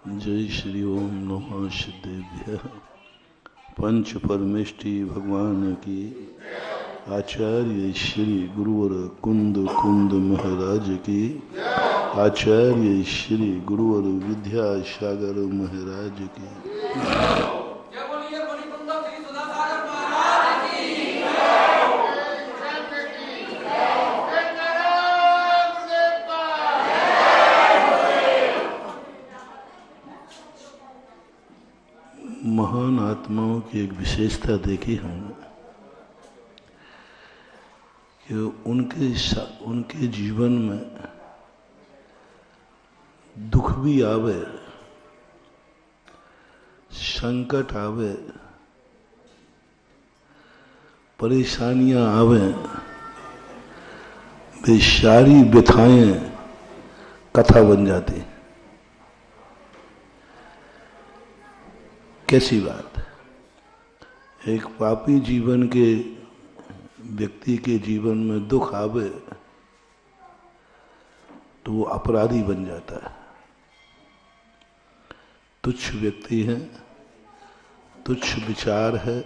जय श्री ओम नमः सिद्धेभ्य। पंच परमेष्टि भगवान की आचार्य श्री गुरुवर कुंद कुंद महाराज की आचार्य श्री गुरुवर विद्यासागर महाराज की महान आत्माओं की एक विशेषता देखी हमने कि उनके जीवन में दुख भी आवे, संकट आवे, परेशानियां आवे, वे सारी व्यथाएं कथा बन जाती। कैसी बात है। एक पापी जीवन के व्यक्ति के जीवन में दुख आवे तो वो अपराधी बन जाता है, तुच्छ व्यक्ति है, तुच्छ विचार है,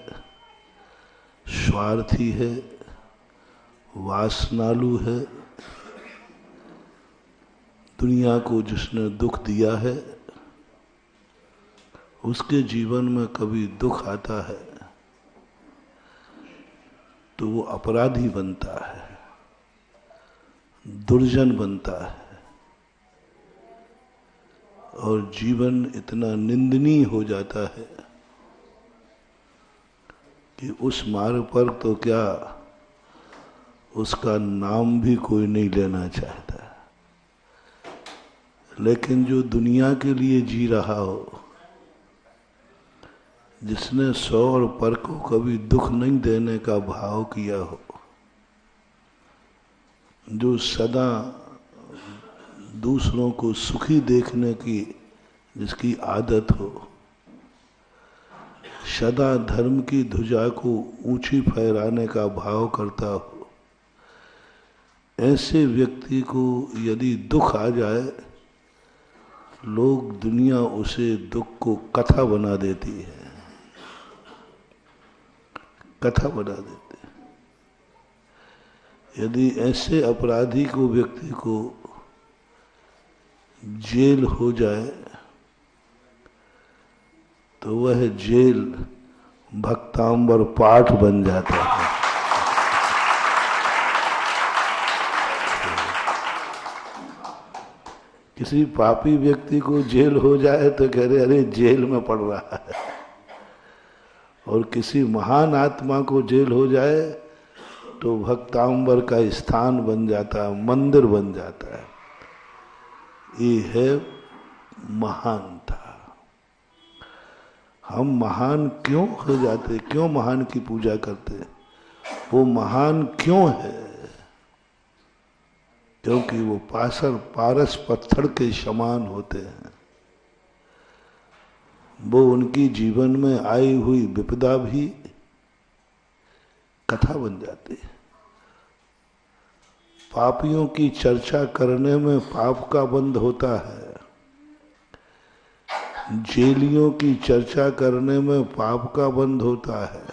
स्वार्थी है, वासनालु है। दुनिया को जिसने दुख दिया है उसके जीवन में कभी दुख आता है तो वो अपराधी बनता है, दुर्जन बनता है और जीवन इतना निंदनीय हो जाता है कि उस मार्ग पर तो क्या उसका नाम भी कोई नहीं लेना चाहता। लेकिन जो दुनिया के लिए जी रहा हो, जिसने सौ और पर को कभी दुख नहीं देने का भाव किया हो, जो सदा दूसरों को सुखी देखने की जिसकी आदत हो, सदा धर्म की ध्वजा को ऊंची फहराने का भाव करता हो, ऐसे व्यक्ति को यदि दुख आ जाए, लोग दुनिया उसे दुख को कथा बना देती है, कथा बना देते। यदि ऐसे अपराधी को व्यक्ति को जेल हो जाए तो वह जेल भक्तांबर पाठ बन जाता है। किसी पापी व्यक्ति को जेल हो जाए तो कह रहे अरे जेल में पड़ रहा है, और किसी महान आत्मा को जेल हो जाए तो भक्तांबर का स्थान बन जाता है, मंदिर बन जाता है। ये है महानता। हम महान क्यों हो जाते, क्यों महान की पूजा करते? वो महान क्यों है? क्योंकि वो पारस पत्थर के समान होते हैं। वो उनकी जीवन में आई हुई विपदा भी कथा बन जाती है। पापियों की चर्चा करने में पाप का बंध होता है, जेलियों की चर्चा करने में पाप का बंध होता है।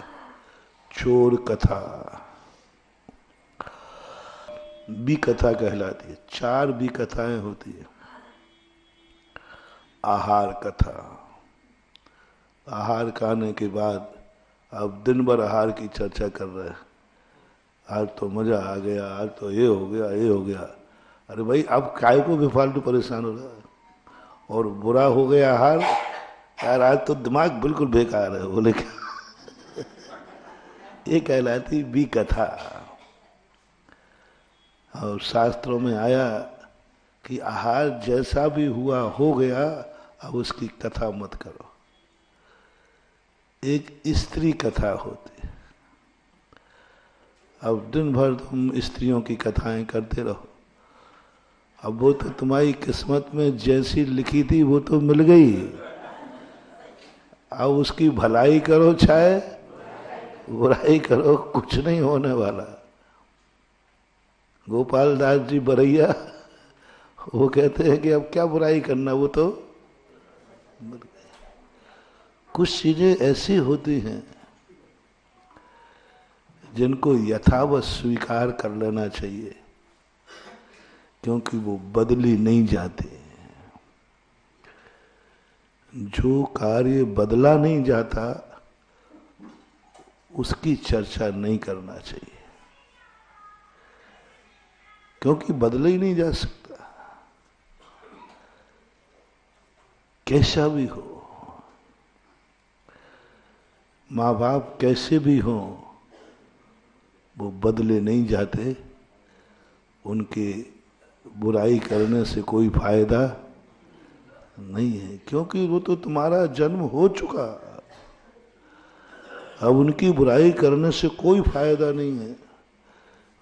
चोर कथा भी कथा कहलाती है। 4 भी कथाएं होती है। आहार कथा, आहार खाने के बाद अब दिन भर आहार की चर्चा कर रहे हैं। आज तो मजा आ गया, आज तो ये हो गया, ये हो गया। अरे भाई अब काय को बेफालतू परेशान हो रहा है? और बुरा हो गया आहार, यार आज तो दिमाग बिल्कुल बेकार है, बोले क्या? ये कहलाती भी कथा। और शास्त्रों में आया कि आहार जैसा भी हुआ हो गया, अब उसकी कथा मत करो। एक स्त्री कथा होती है। अब दिन भर तुम स्त्रियों की कथाएं करते रहो, अब वो तो तुम्हारी किस्मत में जैसी लिखी थी वो तो मिल गई। अब उसकी भलाई करो चाहे बुराई करो, कुछ नहीं होने वाला। गोपाल दास जी बरैया वो कहते हैं कि अब क्या बुराई करना, वो तो मर गए। कुछ चीजें ऐसी होती हैं जिनको यथावत स्वीकार कर लेना चाहिए, क्योंकि वो बदली नहीं जाते। जो कार्य बदला नहीं जाता उसकी चर्चा नहीं करना चाहिए, क्योंकि बदला ही नहीं जा सकता, कैसा भी हो। माँ बाप कैसे भी हों, वो बदले नहीं जाते। उनके बुराई करने से कोई फायदा नहीं है, क्योंकि वो तो तुम्हारा जन्म हो चुका। अब उनकी बुराई करने से कोई फायदा नहीं है,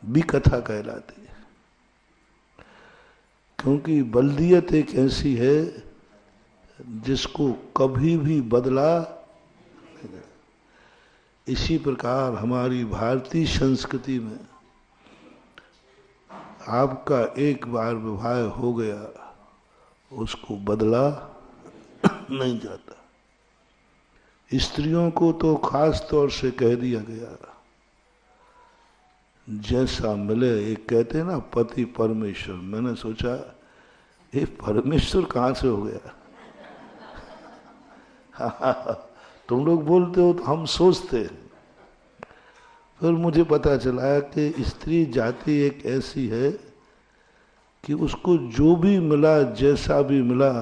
भी कथा कहलाती है। क्योंकि बल्दियत एक ऐसी है जिसको कभी भी बदला। इसी प्रकार हमारी भारतीय संस्कृति में आपका एक बार विवाह हो गया, उसको बदला नहीं जाता। स्त्रियों को तो खास तौर से कह दिया गया, जैसा मिले। एक कहते हैं ना पति परमेश्वर। मैंने सोचा ये परमेश्वर कहाँ से हो गया? तुम लोग बोलते हो तो हम सोचते हैं। फिर मुझे पता चला कि स्त्री जाति एक ऐसी है कि उसको जो भी मिला, जैसा भी मिला,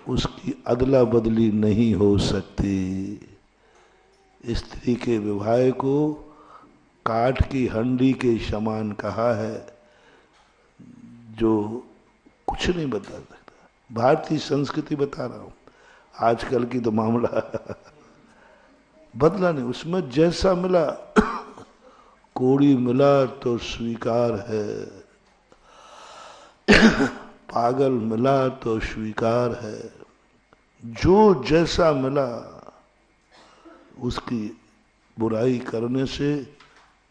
उसकी अदला बदली नहीं हो सकती। स्त्री के विवाह को काठ की हंडी के समान कहा है, जो कुछ नहीं बता सकता। भारतीय संस्कृति बता रहा हूं, आजकल की तो मामला बदला नहीं, उसमें जैसा मिला। कोड़ी मिला तो स्वीकार है, पागल मिला तो स्वीकार है। जो जैसा मिला उसकी बुराई करने से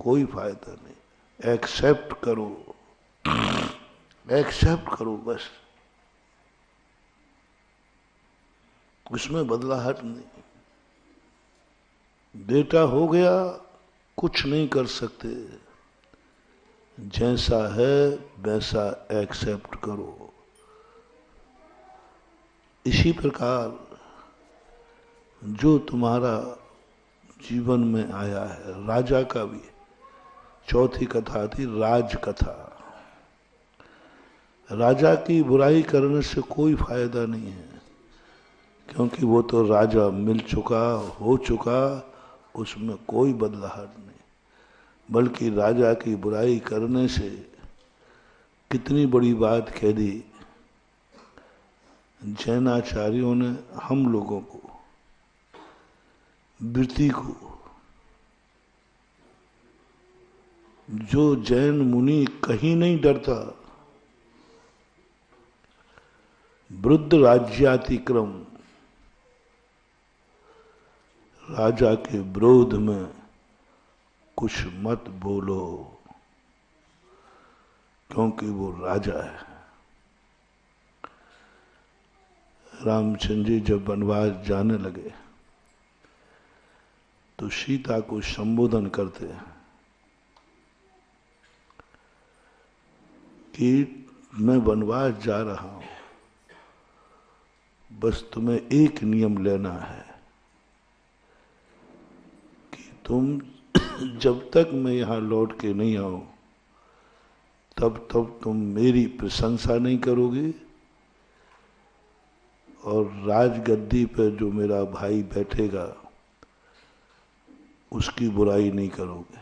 कोई फायदा नहीं। एक्सेप्ट करो, एक्सेप्ट करो बस, उसमें बदलाहट नहीं। बेटा हो गया, कुछ नहीं कर सकते, जैसा है वैसा एक्सेप्ट करो। इसी प्रकार जो तुम्हारा जीवन में आया है, राजा का भी चौथी कथा थी राज कथा। राजा की बुराई करने से कोई फायदा नहीं है, क्योंकि वो तो राजा मिल चुका, हो चुका, उसमें कोई बदलाहट नहीं। बल्कि राजा की बुराई करने से कितनी बड़ी बात कह दी जैनाचार्यों ने हम लोगों को, वृत्ति को। जो जैन मुनि कहीं नहीं डरता, वृद्ध राज्यातिक्रम, राजा के विरोध में कुछ मत बोलो, क्योंकि वो राजा है। रामचंद्र जी जब वनवास जाने लगे तो सीता को संबोधन करते हैं कि मैं वनवास जा रहा हूं, बस तुम्हें एक नियम लेना है कि तुम जब तक मैं यहां लौट के नहीं आऊं तब तक तुम मेरी प्रशंसा नहीं करोगे, और राजगद्दी पर जो मेरा भाई बैठेगा उसकी बुराई नहीं करोगे,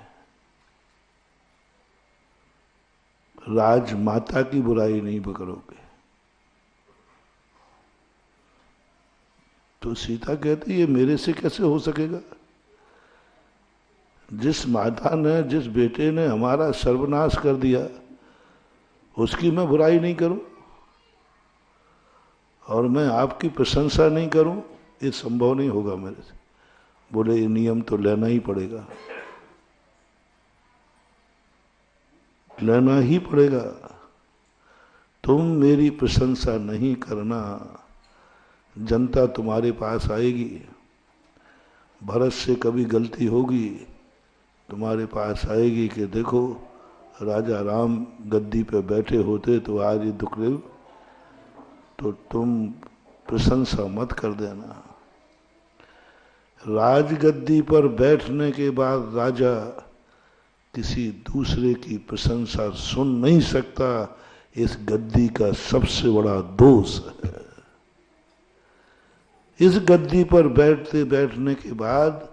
राजमाता की बुराई नहीं करोगे। तो सीता कहती ये मेरे से कैसे हो सकेगा? जिस माता ने, जिस बेटे ने हमारा सर्वनाश कर दिया, उसकी मैं बुराई नहीं करूं और मैं आपकी प्रशंसा नहीं करूं, ये संभव नहीं होगा मेरे से। बोले ये नियम तो लेना ही पड़ेगा, लेना ही पड़ेगा। तुम मेरी प्रशंसा नहीं करना, जनता तुम्हारे पास आएगी, भरत से कभी गलती होगी तुम्हारे पास आएगी कि देखो राजा राम गद्दी पे बैठे होते तो आज ये दुखदेव, तो तुम प्रशंसा मत कर देना। राजगद्दी पर बैठने के बाद राजा किसी दूसरे की प्रशंसा सुन नहीं सकता, इस गद्दी का सबसे बड़ा दोष है। इस गद्दी पर बैठने के बाद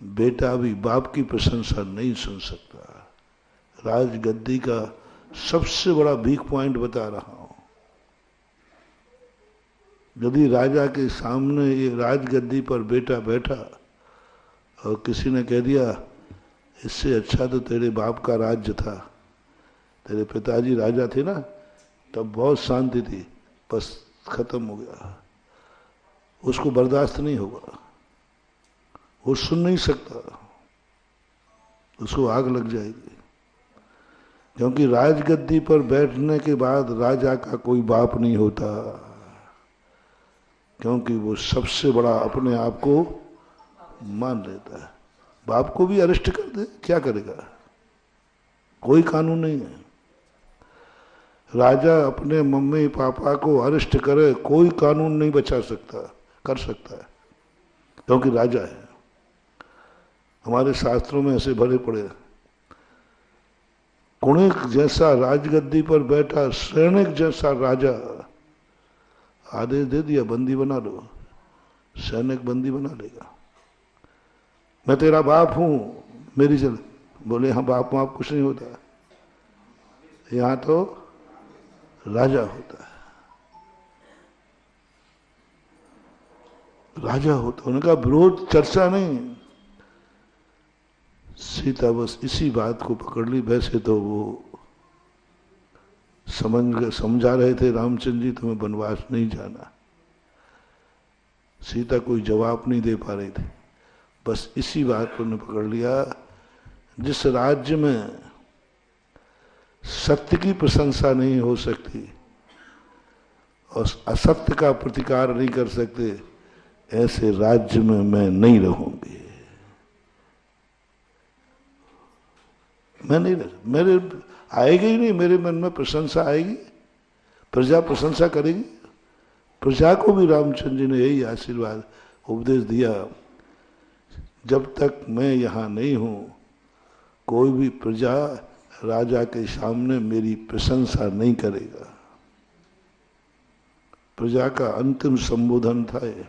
बेटा भी बाप की प्रशंसा नहीं सुन सकता। राजगद्दी का सबसे बड़ा वीक पॉइंट बता रहा हूं। यदि राजा के सामने ये राजगद्दी पर बेटा बैठा और किसी ने कह दिया इससे अच्छा तो तेरे बाप का राज्य था, तेरे पिताजी राजा थे ना, तब बहुत शांति थी, बस खत्म हो गया, उसको बर्दाश्त नहीं होगा, वो सुन नहीं सकता, उसको आग लग जाएगी। क्योंकि राजगद्दी पर बैठने के बाद राजा का कोई बाप नहीं होता, क्योंकि वो सबसे बड़ा अपने आप को मान लेता है। बाप को भी अरेस्ट कर दे, क्या करेगा? कोई कानून नहीं है। राजा अपने मम्मी पापा को अरेस्ट करे, कोई कानून नहीं बचा सकता, कर सकता है, क्योंकि राजा है। हमारे शास्त्रों में ऐसे भरे पड़े हैं। कुणिक जैसा राजगद्दी पर बैठा सैनिक जैसा राजा आदेश दे दिया बंदी बना लो, सैनिक बंदी बना लेगा। मैं तेरा बाप हूं, मेरी चल, बोले हाँ बाप बाप कुछ नहीं होता, यहां तो राजा होता है, राजा होता। उनका विरोध चर्चा नहीं। सीता बस इसी बात को पकड़ ली। वैसे तो वो समझा रहे थे रामचंद्र जी तुम्हें वनवास नहीं जाना, सीता कोई जवाब नहीं दे पा रही थी। बस इसी बात पर उन्होंने पकड़ लिया, जिस राज्य में सत्य की प्रशंसा नहीं हो सकती और असत्य का प्रतिकार नहीं कर सकते, ऐसे राज्य में मैं नहीं रहूंगी। मैं नहीं रह, मेरे आएगी ही नहीं, मेरे मन में प्रशंसा आएगी, प्रजा प्रशंसा करेगी। प्रजा को भी रामचंद्र जी ने यही आशीर्वाद उपदेश दिया, जब तक मैं यहाँ नहीं हूँ कोई भी प्रजा राजा के सामने मेरी प्रशंसा नहीं करेगा। प्रजा का अंतिम संबोधन था ये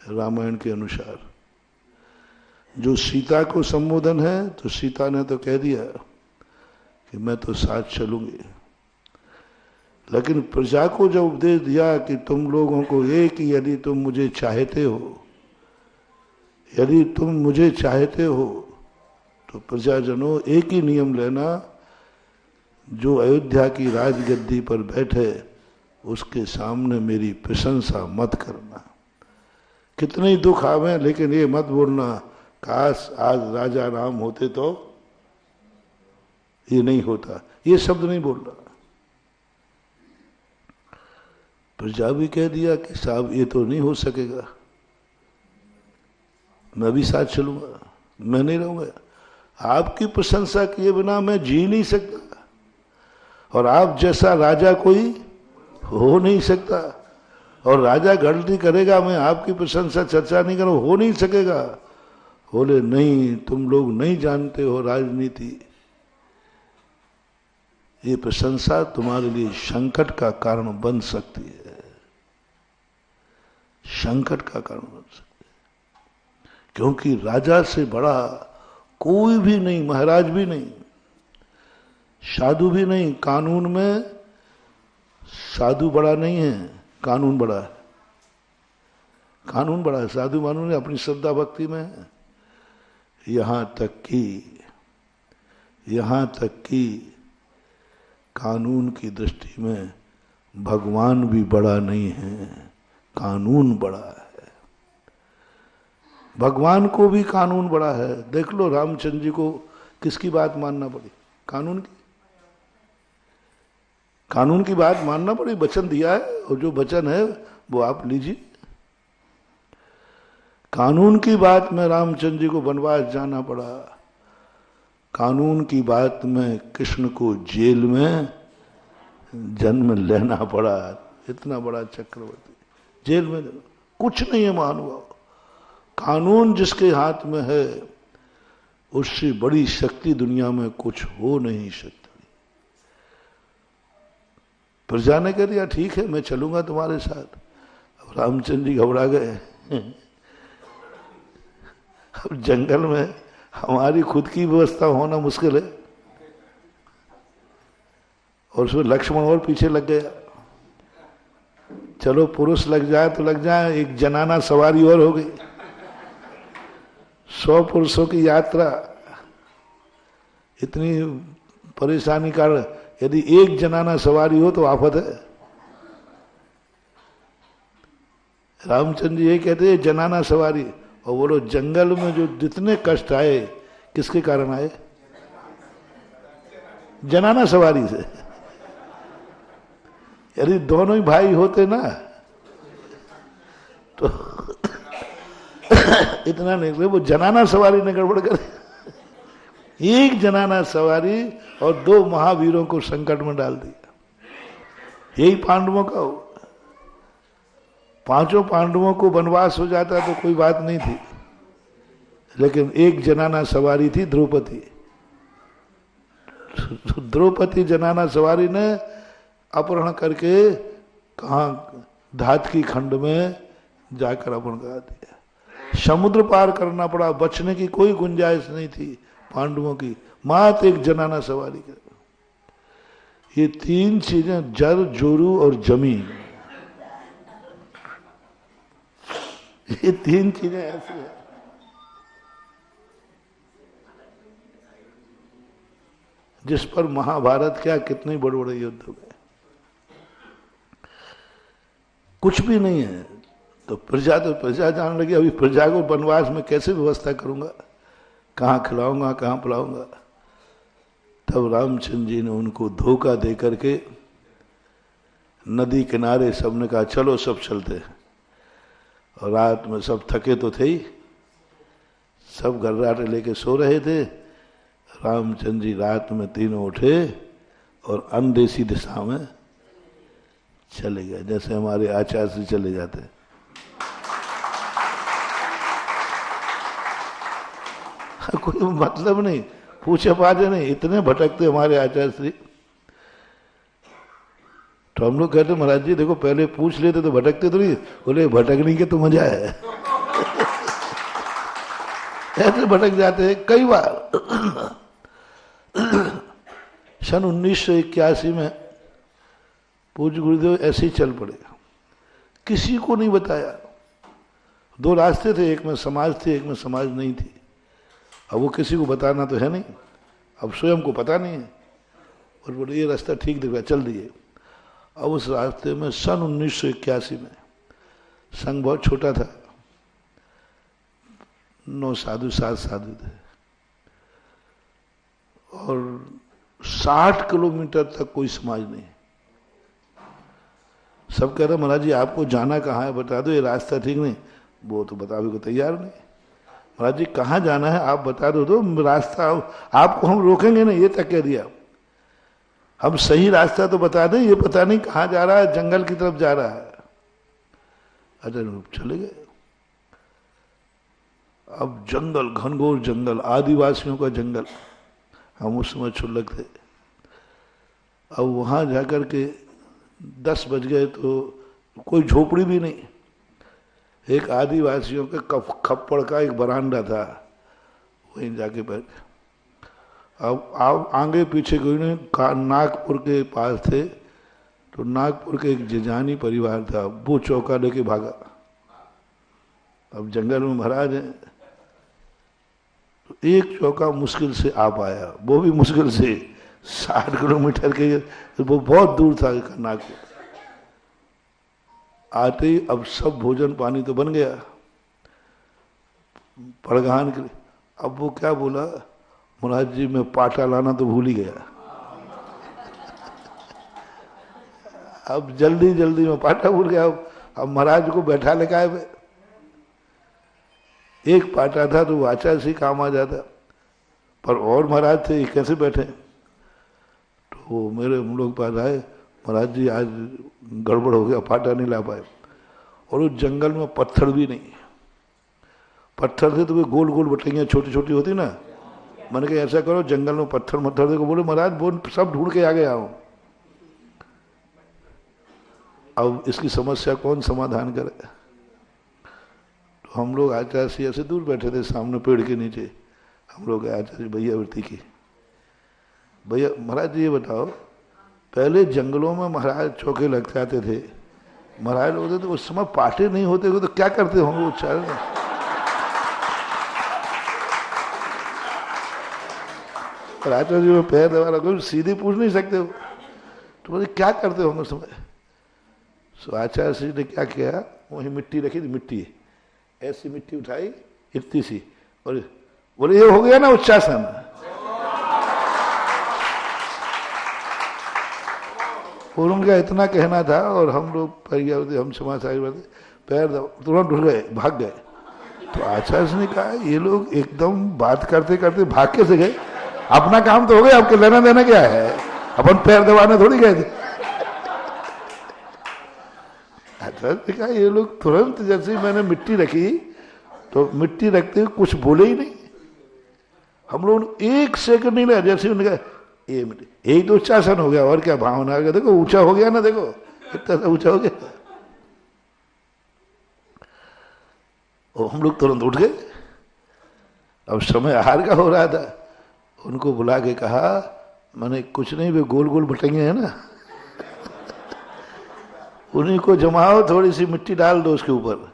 रामायण के अनुसार। जो सीता को संबोधन है, तो सीता ने तो कह दिया कि मैं तो साथ चलूंगी, लेकिन प्रजा को जब उपदेश दिया कि तुम लोगों को एक ही, यदि तुम मुझे चाहते हो, यदि तुम मुझे चाहते हो तो प्रजाजनों एक ही नियम लेना, जो अयोध्या की राजगद्दी पर बैठे उसके सामने मेरी प्रशंसा मत करना। कितने ही दुख आवे, लेकिन ये मत बोलना काश आज राजा राम होते तो ये नहीं होता, ये शब्द नहीं बोल रहा। प्रजा भी कह दिया कि साहब ये तो नहीं हो सकेगा, मैं भी साथ चलूंगा, मैं नहीं रहूंगा, आपकी प्रशंसा किए बिना मैं जी नहीं सकता, और आप जैसा राजा कोई हो नहीं सकता, और राजा गलती करेगा, मैं आपकी प्रशंसा चर्चा नहीं करूं, हो नहीं सकेगा। बोले नहीं, तुम लोग नहीं जानते हो राजनीति, ये प्रशंसा तुम्हारे लिए संकट का कारण बन सकती है, संकट का कारण बन सकती है। क्योंकि राजा से बड़ा कोई भी नहीं, महाराज भी नहीं, साधु भी नहीं। कानून में साधु बड़ा नहीं है, कानून बड़ा है, कानून बड़ा है। साधु मानू ने अपनी श्रद्धा भक्ति में है। यहां तक कि कानून की दृष्टि में भगवान भी बड़ा नहीं है, कानून बड़ा है। भगवान को भी कानून बड़ा है। देख लो रामचंद्र जी को किसकी बात मानना पड़ी? कानून की, कानून की बात मानना पड़ी। वचन दिया है, और जो वचन है वो आप लीजिए। कानून की बात में रामचंद्र जी को वनवास जाना पड़ा, कानून की बात में कृष्ण को जेल में जन्म लेना पड़ा। इतना बड़ा चक्रवर्ती जेल में कुछ नहीं है महानुभाव। कानून जिसके हाथ में है उससे बड़ी शक्ति दुनिया में कुछ हो नहीं सकती। प्रजा ने कह दिया ठीक है मैं चलूंगा तुम्हारे साथ। अब रामचंद्र जी घबरा गए। अब जंगल में हमारी खुद की व्यवस्था होना मुश्किल है, और उसमें लक्ष्मण और पीछे लग गया। चलो पुरुष लग जाए तो लग जाए, एक जनाना सवारी और हो गई। 100 पुरुषों की यात्रा, इतनी परेशानी का, यदि एक जनाना सवारी हो तो आफत है। रामचंद्र जी ये कहते हैं जनाना सवारी, और बोलो जंगल में जो जितने कष्ट आए किसके कारण आए? जनाना सवारी से। यदि दोनों ही भाई होते ना तो इतना नहीं, वो जनाना सवारी ने गड़बड़ कर। एक जनाना सवारी और 2 महावीरों को संकट में डाल दिया। यही पांडवों का हो। 5 पांडवों को वनवास हो जाता तो कोई बात नहीं थी, लेकिन एक जनाना सवारी थी द्रौपदी। द्रौपदी जनाना सवारी ने अपहरण करके कहा धात की खंड में जाकर अपहरण करा दिया। समुद्र पार करना पड़ा, बचने की कोई गुंजाइश नहीं थी पांडवों की, मात्र एक जनाना सवारी कर। ये 3 चीजें, जर जोरू और जमीन, ये 3 चीजें ऐसी है जिस पर महाभारत क्या कितने बड़े बड़े युद्ध हो गए। कुछ भी नहीं है तो प्रजा जान लगी। अभी प्रजा को वनवास में कैसे व्यवस्था करूंगा, कहाँ खिलाऊंगा कहाँ पिलाऊंगा। तब रामचंद्र जी ने उनको धोखा दे करके नदी किनारे सबने कहा चलो सब चलते। और रात में सब थके तो थे ही, सब गर्राटे लेके सो रहे थे। रामचंद्र जी रात में तीनों उठे और अनदेशी दिशा में चले गए, जैसे हमारे आचार्य श्री चले जाते। कोई मतलब नहीं, पूछे पाछे नहीं, इतने भटकते हमारे आचार्य श्री। तो हम लोग कहते महाराज जी देखो पहले पूछ लेते तो भटकते तो नहीं। बोले भटकने के तो मजा है। ऐसे भटक जाते हैं कई बार। सन 1981 में पूज्य गुरुदेव ऐसे ही चल पड़े, किसी को नहीं बताया। 2 रास्ते थे, एक में समाज थे एक में समाज नहीं थी। अब वो किसी को बताना तो है नहीं, अब स्वयं को पता नहीं है। और बोले ये रास्ता ठीक दिख रहा, चल दिए। अब उस रास्ते में सन 1981 में संघ बहुत छोटा था, 9 साधु 7 साधु थे, और 60 किलोमीटर तक कोई समाज नहीं। सब कह रहे महाराज जी आपको जाना कहाँ है बता दो, ये रास्ता ठीक नहीं। वो तो बताने को तैयार नहीं। महाराज जी कहाँ जाना है आप बता दो तो रास्ता आपको हम रोकेंगे नहीं, ये तक कह दिया। हम सही रास्ता तो बता दें, ये पता नहीं कहाँ जा रहा है, जंगल की तरफ जा रहा है। अरे चले गए। अब जंगल, घनघोर जंगल, आदिवासियों का जंगल, हम उस समय क्षुल्लक थे। अब वहां जाकर के 10 बज गए तो कोई झोपड़ी भी नहीं, एक आदिवासियों के खप्पड़ का एक बरांडा था, वहीं जाके बैठ। अब आप आगे पीछे कोई नहीं, नागपुर के पास थे तो नागपुर के एक जिजानी परिवार था, वो चौका लेके भागा। अब जंगल में महाराज है, तो एक चौका मुश्किल से आ पाया, वो भी मुश्किल से 60 किलोमीटर के, वो बहुत दूर था नागपुर। आते ही अब सब भोजन पानी तो बन गया परगहान के लिए। अब वो क्या बोला, महाराज जी मैं पाटा लाना तो भूल ही गया। अब जल्दी जल्दी में पाटा भूल गया। अब महाराज को बैठा लेकर आए। एक पाटा था तो वो आचार्य से काम आ जाता, पर और महाराज थे, ये कैसे बैठे? तो मेरे हम लोग पास आए, महाराज जी आज गड़बड़ हो गया, पाटा नहीं ला पाए। और उस जंगल में पत्थर भी नहीं, पत्थर थे तो वे गोल गोल बटाइयाँ छोटी छोटी होती ना। मैंने कहा ऐसा करो जंगल में पत्थर मत्थर देखो। बोले महाराज वो सब ढूंढ के आ गया हूँ। अब इसकी समस्या कौन समाधान करे? तो हम लोग आचार्य से ऐसे दूर बैठे थे सामने पेड़ के नीचे। हम लोग आचार्य भैया वृत्ति की, भैया महाराज जी ये बताओ, पहले जंगलों में महाराज चौके लग जाते थे, महाराज होते तो उस समय पाटे नहीं होते तो क्या करते होंगे उच्चारण? आचार्य जी में पैर दबा रखो, सीधे पूछ नहीं सकते हो, तो बोले क्या करते होंगे उस समय? सो आचार्य जी ने क्या किया, वही मिट्टी रखी थी, मिट्टी ऐसी मिट्टी उठाई इतनी सी, और बोले ये हो गया ना उच्चासन। और उनका इतना कहना था, और हम लोग हम समाज पैर तुरंत उठ गए, भाग गए। तो आचार्य ने कहा ये लोग एकदम बात करते करते भाग के से गए, अपना काम तो हो गया, आपके लेना देना क्या है, अपन पैर दबाने थोड़ी गए थे। आचार्य ने कहा ये लोग तुरंत, जैसे मैंने मिट्टी रखी तो मिट्टी रखते हुए कुछ बोले ही नहीं। हम लोग एक सेकंड नहीं लगा, जैसे उन्होंने कहा ये मिट्टी, यही तो उच्चासन हो गया, और क्या भावना आ गया, देखो ऊंचा हो गया ना, देखो इतना सा ऊंचा हो गया। और हम लोग तुरंत उठ गए। अब समय आहार का हो रहा था, उनको बुला के कहा, मैंने कुछ नहीं, वे गोल गोल बटेंगे है ना, उन्हीं को जमाओ, थोड़ी सी मिट्टी डाल दो उसके ऊपर।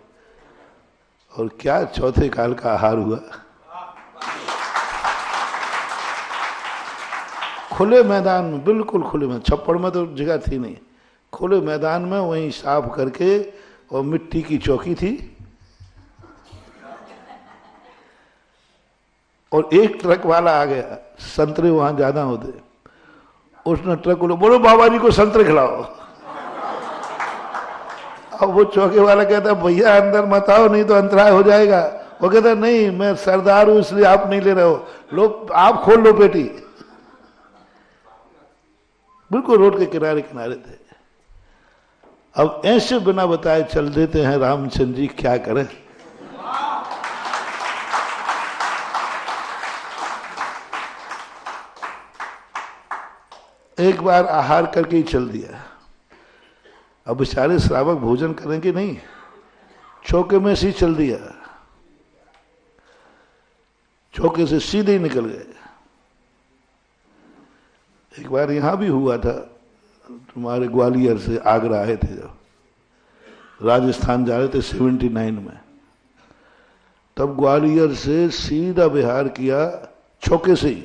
और क्या चौथे काल का आहार हुआ। खुले मैदान में, बिल्कुल खुले में, छप्पड़ में तो जगह थी नहीं, खुले मैदान में वहीं साफ करके, और मिट्टी की चौकी थी, और एक ट्रक वाला आ गया, संतरे वहां ज्यादा होते, उसने ट्रक को बोलो बाबा जी को संतरे खिलाओ। अब वो चौके वाला कहता भैया अंदर मत आओ, नहीं तो अंतराय हो जाएगा। वो कहता नहीं मैं सरदार हूं इसलिए आप नहीं ले रहे हो, लो आप खोल लो पेटी। बिल्कुल रोड के किनारे किनारे थे। अब ऐसे बिना बताए चल देते हैं रामचंद्र जी, क्या करें। एक बार आहार करके ही चल दिया। अब बेचारे श्रावक भोजन करेंगे नहीं, चौके में से ही चल दिया, चौके से सीधे ही निकल गए। एक बार यहां भी हुआ था, तुम्हारे ग्वालियर से आगरा आए थे, जब राजस्थान जा रहे थे 79 में, तब ग्वालियर से सीधा बिहार किया चौके से ही,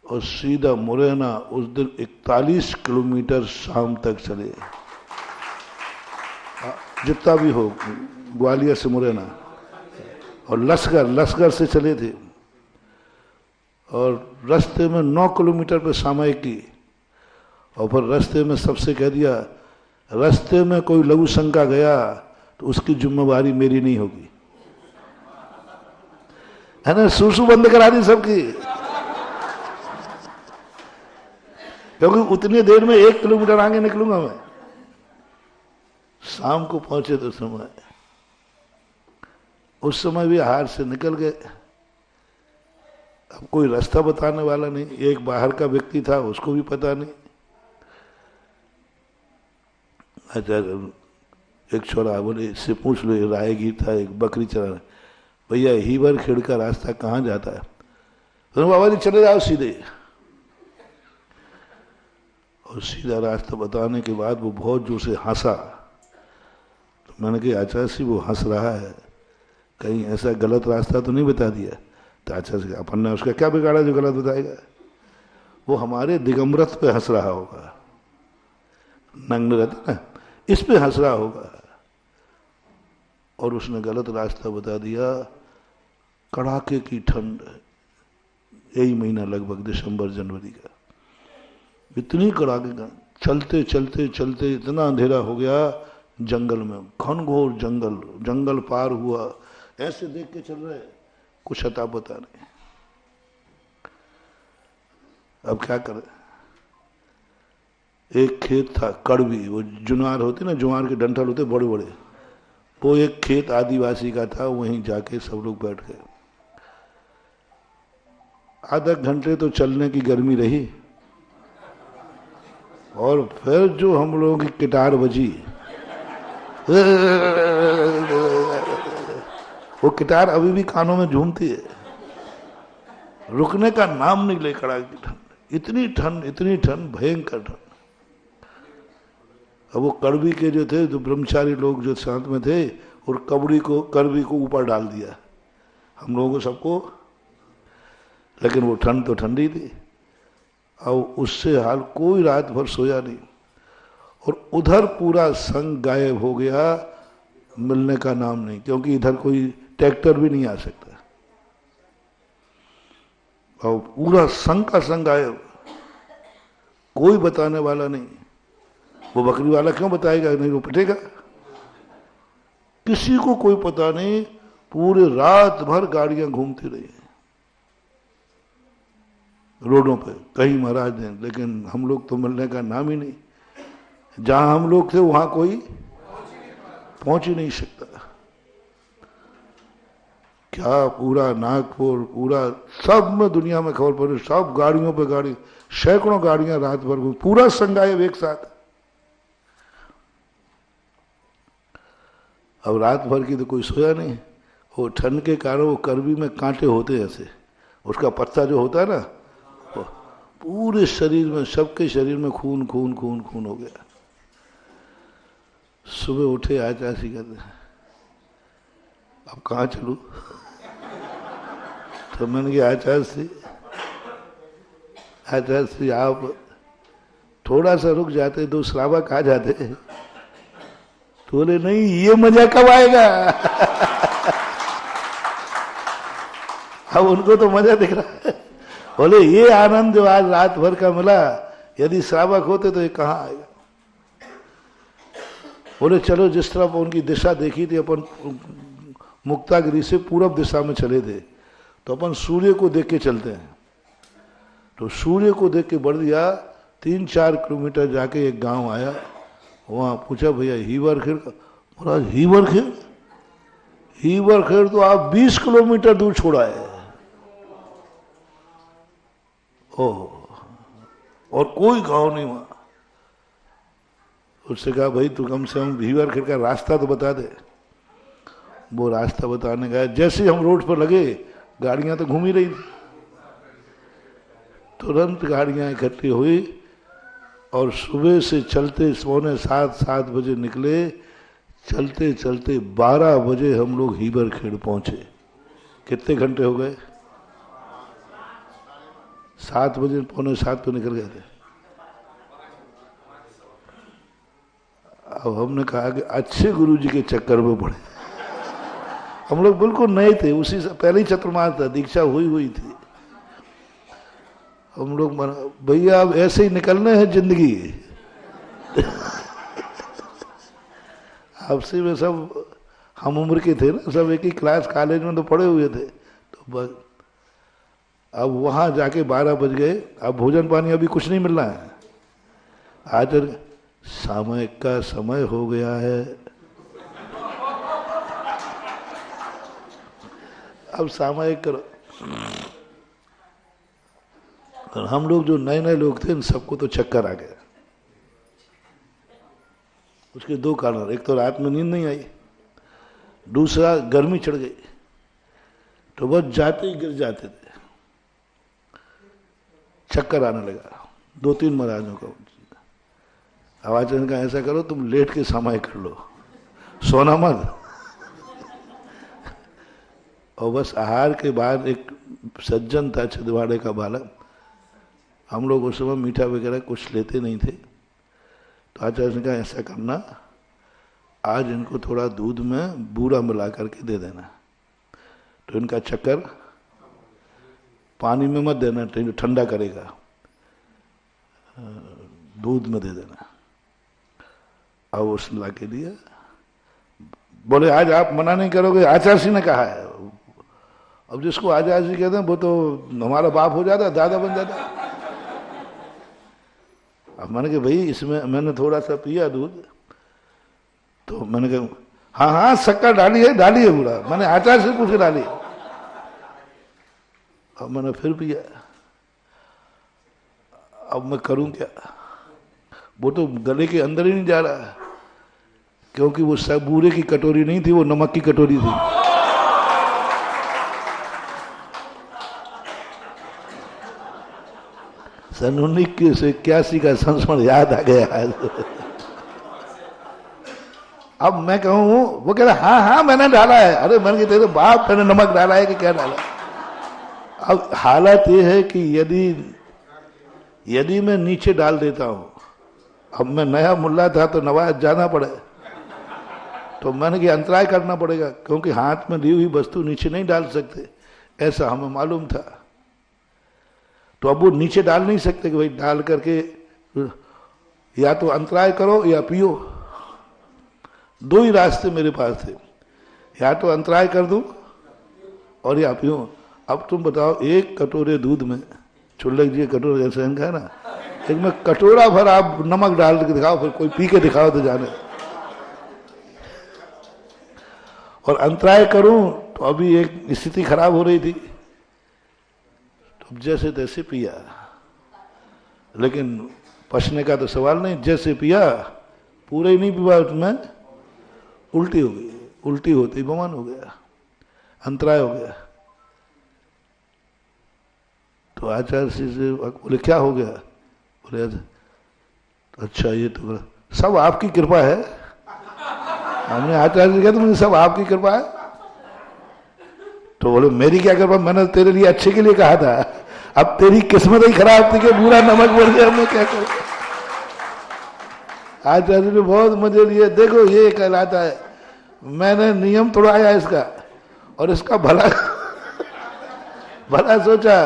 और सीधा मुरैना। उस दिन 41 किलोमीटर शाम तक चले, जितना भी हो, ग्वालियर से मुरैना। और लश्कर से चले थे, और रास्ते में 9 किलोमीटर पे सामायिक की, और फिर रास्ते में सबसे कह दिया रास्ते में कोई लघु शंका गया तो उसकी जिम्मेवारी मेरी नहीं होगी, है ना। सूसू बंद करा दी सबकी, क्योंकि उतनी देर में 1 किलोमीटर आगे निकलूंगा मैं। शाम को पहुंचे तो समय, उस समय भी हार से निकल गए। अब कोई रास्ता बताने वाला नहीं, एक बाहर का व्यक्ति था, उसको भी पता नहीं। अच्छा, एक छोरा बोले इससे पूछ लो, राहगीर था, एक बकरी चरा, भैया हीवर खेड़ का रास्ता कहाँ जाता है? तो बाबा जी चले जाओ सीधे। और सीधा रास्ता बताने के बाद वो बहुत जोर से हंसा। तो मैंने कहा आचार्य जी वो हंस रहा है, कहीं ऐसा गलत रास्ता तो नहीं बता दिया? तो आचार्य जी अपन ने उसका क्या बिगाड़ा जो गलत बताएगा? वो हमारे दिगंबरत पे हंस रहा होगा, नग्न रहता ना, इस पे हंस रहा होगा, और उसने गलत रास्ता बता दिया। कड़ाके की ठंड, यही महीना लगभग दिसंबर जनवरी का, इतनी कड़ाके का, चलते चलते चलते इतना अंधेरा हो गया, जंगल में, घनघोर जंगल, जंगल पार हुआ, ऐसे देख के चल रहे, कुछ अता पता नहीं। अब क्या करें? एक खेत था कड़वी, वो जुनार होते ना, जुआर के डंठल होते बड़े बड़े, वो एक खेत आदिवासी का था, वहीं जाके सब लोग बैठ गए। आधा घंटे तो चलने की गर्मी रही, और फिर जो हम लोगों की किटार बजी, वो किटार अभी भी कानों में झूमती है, रुकने का नाम नहीं ले। कड़ाके की ठंड, इतनी ठंड, इतनी ठंड, भयंकर ठंड। अब वो कड़वी के जो थे, जो ब्रह्मचारी लोग जो साथ में थे, और कड़वी को ऊपर डाल दिया हम लोगों को, सबको। लेकिन वो ठंड तो ठंडी थी। अब उससे हाल कोई रात भर सोया नहीं, और उधर पूरा संग गायब हो गया, मिलने का नाम नहीं, क्योंकि इधर कोई ट्रैक्टर भी नहीं आ सकता, और पूरा संग का संग गायब, कोई बताने वाला नहीं। वो बकरी वाला क्यों बताएगा? नहीं, वो पिटेगा। किसी को कोई पता नहीं, पूरे रात भर गाड़ियां घूमती रही रोडों पे, कहीं महाराज ने, लेकिन हम लोग तो मिलने का नाम ही नहीं। जहां हम लोग थे वहां कोई पहुंच ही नहीं सकता। क्या पूरा नागपुर, पूरा सब में दुनिया में खबर पड़ी, सब गाड़ियों पे गाड़ी, सैकड़ों गाड़ियां रात भर घूम, पूरा संगायब एक साथ। अब रात भर की तो कोई सोया नहीं। वो ठंड के कारण वो करवी में कांटे होते ऐसे, उसका पत्ता जो होता है ना, पूरे शरीर में, सबके शरीर में खून खून खून खून हो गया। सुबह उठे, आचार्य कहते हैं अब कहाँ चलूं? तो मैंने कहा आचार्य श्री आप थोड़ा सा रुक जाते, दो श्रावक आ जाते। तो बोले नहीं, ये मजा कब आएगा? अब उनको तो मजा दिख रहा है। बोले ये आनंद जो आज रात भर का मिला, यदि श्रावक होते तो ये कहाँ आएगा? बोले चलो, जिस तरफ उनकी दिशा देखी थी, अपन मुक्तागिरी से पूरब दिशा में चले थे, तो अपन सूर्य को देख के चलते हैं। तो सूर्य को देख के बढ़ दिया, 3-4 किलोमीटर जाके एक गांव आया। वहां पूछा भैया हीवर खेर का? बोला हीवर खेर? हीवर खेर तो आप 20 किलोमीटर दूर छोड़ा है। ओह, और कोई गांव नहीं वहां। उससे कहा भाई तू कम से कम हीवर खेर का रास्ता तो बता दे। वो रास्ता बताने गया, जैसे हम रोड पर लगे, गाड़ियां तो घूम ही रही थी। तुरंत गाड़ियां इकट्ठी हुई, और सुबह से चलते 6:45-7 बजे निकले, चलते चलते 12 बजे हम लोग हीवर खेड़ पहुंचे। कितने घंटे हो गए? 7 बजे, 6:45 पे निकल गए थे। अब हमने कहा कि अच्छे गुरुजी के चक्कर में पड़े। हम लोग बिल्कुल नए थे, उसी से पहले ही चतुर्मास था, दीक्षा हुई थी। हम लोग भैया अब ऐसे ही निकलने हैं जिंदगी। आपसे में सब हम उम्र के थे ना, सब एक ही क्लास कॉलेज में तो पढ़े हुए थे। तो बस अब वहां जाके 12 बज गए। अब भोजन पानी अभी कुछ नहीं मिल रहा है। आज सामयिक का समय हो गया है। अब सामयिक करो। और हम लोग जो नए नए लोग थे, इन सबको तो चक्कर आ गया। उसके 2 कारण, एक तो रात में नींद नहीं आई, दूसरा गर्मी चढ़ गई, तो बस जाते ही गिर जाते थे, चक्कर आने लगा। 2-3 महाराजों का। आवाज का ऐसा करो, तुम लेट के समय कर लो, सोना मत। और बस आहार के बाद एक सज्जन था, छिंदवाड़े का बालक। हम लोग उस समय मीठा वगैरह कुछ लेते नहीं थे। तो आचार्य ने कहा ऐसा करना, आज इनको थोड़ा दूध में बूरा मिला करके दे देना, तो इनका चक्कर, पानी में मत देना, ठंडा करेगा। दूध में दे देना। अब उसने ला के दिया। बोले आज आप मना नहीं करोगे, आचार्य ने कहा है। अब जिसको आचार्य कहते हैं वो तो हमारा बाप हो जाता, दादा बन जाता। अब मैंने कहा भाई इसमें मैंने थोड़ा सा पिया दूध, तो मैंने कहा हाँ हाँ शक्कर डाली है पूरा, मैंने आचार्य से पूछ के डाली। अब मैंने फिर पिया। अब मैं करूं क्या, वो तो गले के अंदर ही नहीं जा रहा, क्योंकि वो सब बूरे की कटोरी नहीं थी, वो नमक की कटोरी थी। सन 1981 का संस्मरण याद आ गया है। अब मैं कहूं, वो कह रहा हाँ हाँ मैंने डाला है। अरे मैंने कहा तेरे बाप मैंने नमक डाला है कि क्या डाला। अब हालत ये है कि यदि मैं नीचे डाल देता हूं, अब मैं नया मुल्ला था तो नवाज जाना पड़े, तो मैंने कि अंतराय करना पड़ेगा, क्योंकि हाथ में ली हुई वस्तु नीचे नहीं डाल सकते, ऐसा हमें मालूम था। तो अब वो नीचे डाल नहीं सकते कि भाई डाल करके या तो अंतराय करो या पियो। दो ही रास्ते मेरे पास थे, या तो अंतराय कर दूं और या पियो। अब तुम बताओ, एक कटोरे दूध में चुल्लक जी कटोरे जैसे है ना, एक में कटोरा भर आप नमक डाल के दिखाओ, फिर कोई पी के दिखाओ तो जाने। और अंतराय करूं तो अभी एक स्थिति खराब हो रही थी, तो जैसे तैसे पिया, लेकिन पछने का तो सवाल नहीं। जैसे पिया, पूरा ही नहीं पिया, उसमें उल्टी हो गई। उल्टी होती बमान हो गया, अंतराय हो गया। तो आचार्य से बोले क्या हो गया? बोले अच्छा ये तो सब आपकी कृपा है। हमने आचार्य से कहा तो मुझे सब आपकी कृपा है। तो बोले मेरी क्या कृपा, मैंने तेरे लिए अच्छे के लिए कहा था, अब तेरी किस्मत ही खराब थी कि पूरा नमक बढ़ गया, मैं क्या करूं। आचार्य ने बहुत मजे लिए। देखो ये कहलाता है, मैंने नियम तोड़ाया इसका और इसका भला भला सोचा,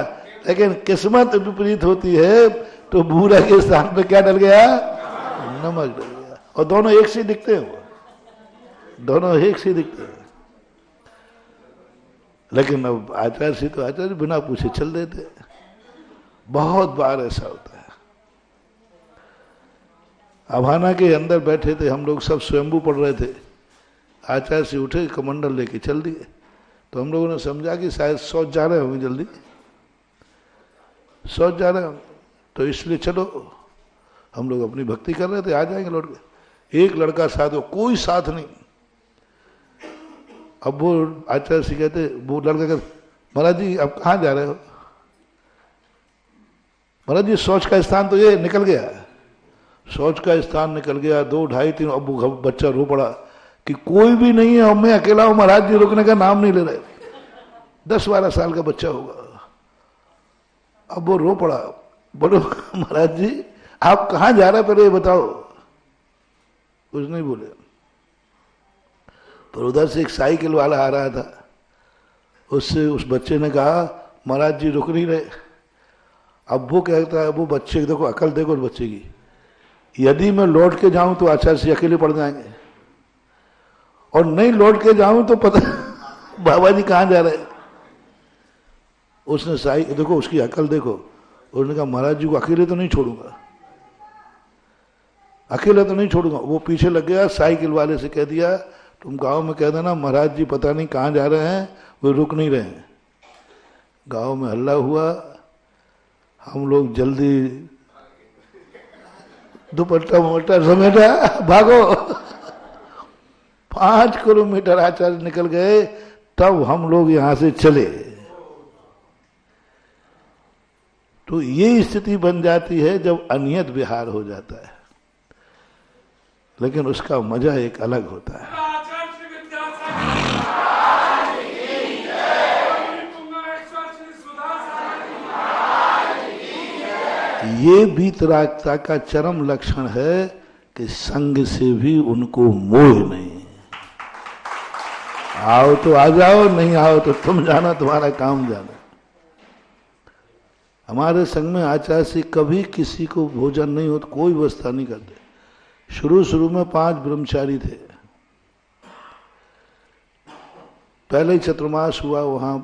लेकिन किस्मत विपरीत होती है, तो बूढ़ा के स्थान पे क्या डल गया? नमक डल गया। और दोनों एक से दिखते हैं, दोनों एक से दिखते हैं। लेकिन अब आचार्य से तो आचार्य बिना पूछे चल देते। बहुत बार ऐसा होता है। अभाना के अंदर बैठे थे हम लोग, सब स्वयंभू पढ़ रहे थे। आचार्य से उठे, कमंडल लेके चल दिए। तो हम लोगों ने समझा कि शायद शौच जा रहे होंगे, जल्दी शौच जा रहे होंगे, तो इसलिए चलो हम लोग अपनी भक्ति कर रहे थे, आ जाएंगे लौट के। एक लड़का साथ हो, कोई साथ नहीं। अब वो आचार्य से कहते, वो लड़का कहते महाराज जी अब कहाँ जा रहे हो? महाराज जी शौच का स्थान तो ये निकल गया। शौच का स्थान निकल गया, 2, 2.5, 3। अब वो बच्चा रो पड़ा कि कोई भी नहीं है और मैं अकेला हूं, महाराज जी रुकने का नाम नहीं ले रहे। 10-12 साल का बच्चा होगा। अब वो रो पड़ा, बोलो महाराज जी आप कहाँ जा रहे, पहले ये बताओ। कुछ नहीं बोले। पर उधर से एक साइकिल वाला आ रहा था, उससे उस बच्चे ने कहा महाराज जी रुक नहीं रहे। अब वो कहता है, वो बच्चे देखो अकल देखो उस बच्चे की, यदि मैं लौट के जाऊं तो आचार्य से अकेले पड़ जाएंगे, और नहीं लौट के जाऊं तो पता बाबा जी कहाँ जा रहे हैं। उसने साइकिल देखो, उसकी अकल देखो। उसने कहा महाराज जी को अकेले तो नहीं छोड़ूंगा, अकेला तो नहीं छोड़ूंगा। वो पीछे लग गया, साइकिल वाले से कह दिया तुम गांव में कह देना महाराज जी पता नहीं कहाँ जा रहे हैं, वो रुक नहीं रहे हैं। गांव में हल्ला हुआ। हम लोग जल्दी दुपट्टा मोटा समेटा, भागो। 5 किलोमीटर आचार्य निकल गए, तब हम लोग यहां से चले। तो ये स्थिति बन जाती है जब अनियत विहार हो जाता है, लेकिन उसका मजा एक अलग होता है। ये वीतरागता का चरम लक्षण है कि संग से भी उनको मोह नहीं। आओ तो आ जाओ, नहीं आओ तो तुम जाना, तुम्हारा काम जाना। हमारे संघ में आचार्य से कभी किसी को भोजन नहीं होता, कोई व्यवस्था नहीं करते। शुरू शुरू में 5 ब्रह्मचारी थे। पहले ही चतुर्मास हुआ वहां